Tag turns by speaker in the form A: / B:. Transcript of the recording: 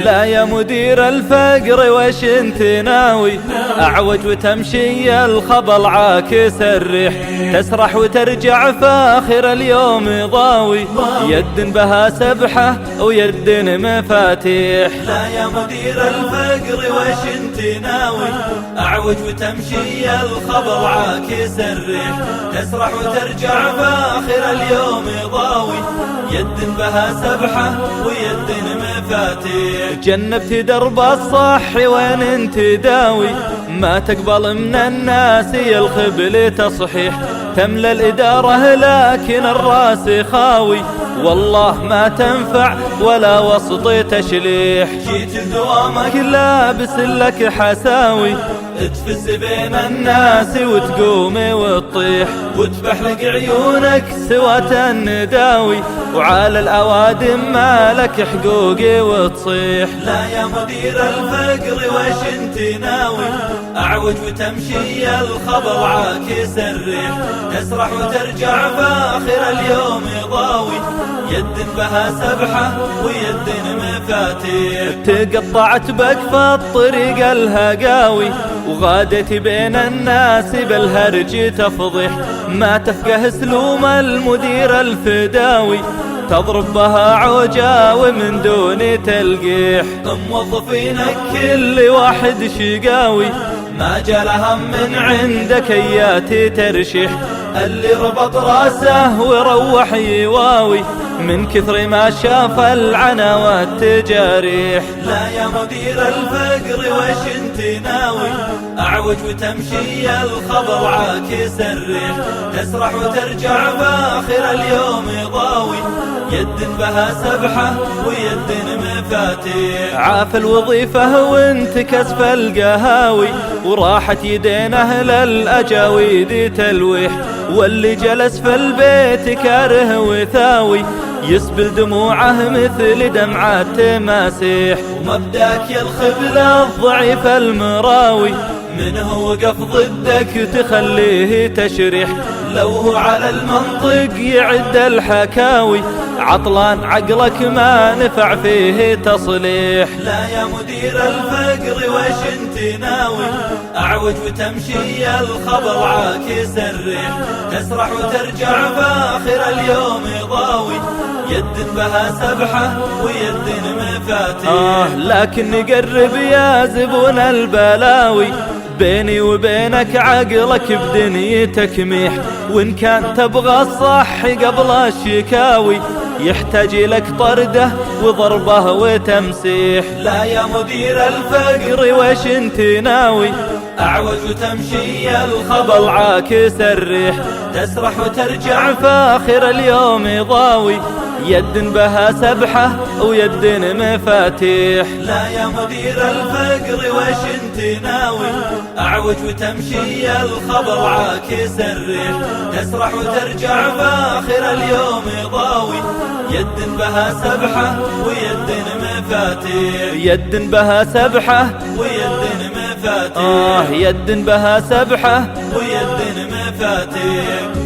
A: لا يا مدير الفقر وش انت ناوي؟ أعوج وتمشي الخبل عاكس الريح، تسرح وترجع فاخر اليوم ضاوي، يد بها سبحة ويد مفاتيح.
B: لا يا مدير الفقر وش انت ناوي؟ أعوج وتمشي الخبل عاكس الريح، تسرح وترجع فاخر اليوم ضاوي، يد بها سبحة ويد مفاتيح.
A: جنبت درب الصح وين انت داوي؟ ما تقبل من الناس الخبل تصحيح، تملى الإدارة لكن الراس خاوي، والله ما تنفع ولا وسط تشليح.
B: جيت دوامك
A: لابس لك حساوي،
B: تفز بين الناس
A: وتقوم وتطيح،
B: وتبحلق عيونك
A: سوة النداوي، وعلى الأوادم ما لك حقوقي وتصيح.
B: لا يا مدير الفقر وش انت ناوي؟ أعوج وتمشي الخبل عاكس الريح، تسرح وترجع فاخر اليوم ضاوي، يد بها سبحة ويد مفاتيح.
A: تقطعت بك في الطريق الهقاوي، وغادت بين الناس بالهرج تفضح، ما تفقه سلوم المدير الفداوي، تضرب بها عوجة ومن دون تلقيح.
B: موظفينك
A: كل واحد شقاوي،
B: ما جا لهم من
A: عندك ايات ترشيح،
B: اللي ربط راسه
A: وروح يواوي من كثر ما شاف العنا والتجاريح.
B: لا يا مدير الفقر وش انت ناوي؟ أعوج وتمشي الخبل عاكس الريح، تسرح وترجع فاخر اليوم ضاوي، يد بها سبحة ويد مفاتيح.
A: عاف الوظيفة وانت كسف القهاوي، وراحت يدين أهل الأجاويد تلويح، واللي جلس في البيت كاره وثاوي، يسبل دموعه مثل دمعات تماسيح.
B: ومبداك يا
A: الخبل الضعيف المراوي،
B: منه وقف ضدك
A: تخليه تشريح،
B: لو هو على المنطق
A: يعد الحكاوي، عطلان عقلك ما نفع فيه تصليح.
B: لا يا مدير الفقر وش انت ناوي؟ أعوج وتمشي الخبل عاكس الريح، تسرح وترجع فاخر اليوم ضاوي، يد بها سبحة ويد مفاتيح.
A: لكن قرب يا زبون البلاوي، بيني وبينك عقلك بدنيتك ميح، وإن كان تبغى الصح قبل الشكاوي، يحتاج لك طرده وضربه وتمسيح.
B: لا يا مدير الفقر
A: وش انت ناوي؟
B: أعوج وتمشي
A: الخبل عاكس الريح،
B: تسرح وترجع
A: فاخر اليوم ضاوي، يد بها سبحة ويد مفاتيح.
B: لا يا مدير الفقر وش انت ناوي؟ أعوج وتمشي الخبل عاكس الريح، تسرح وترجع فاخر اليوم ضاوي، يد بها سبحة ويد مفاتيح.
A: يد بها سبحة
B: ويد مفاتيح.
A: يد بها سبحة
B: ويد مفاتيح.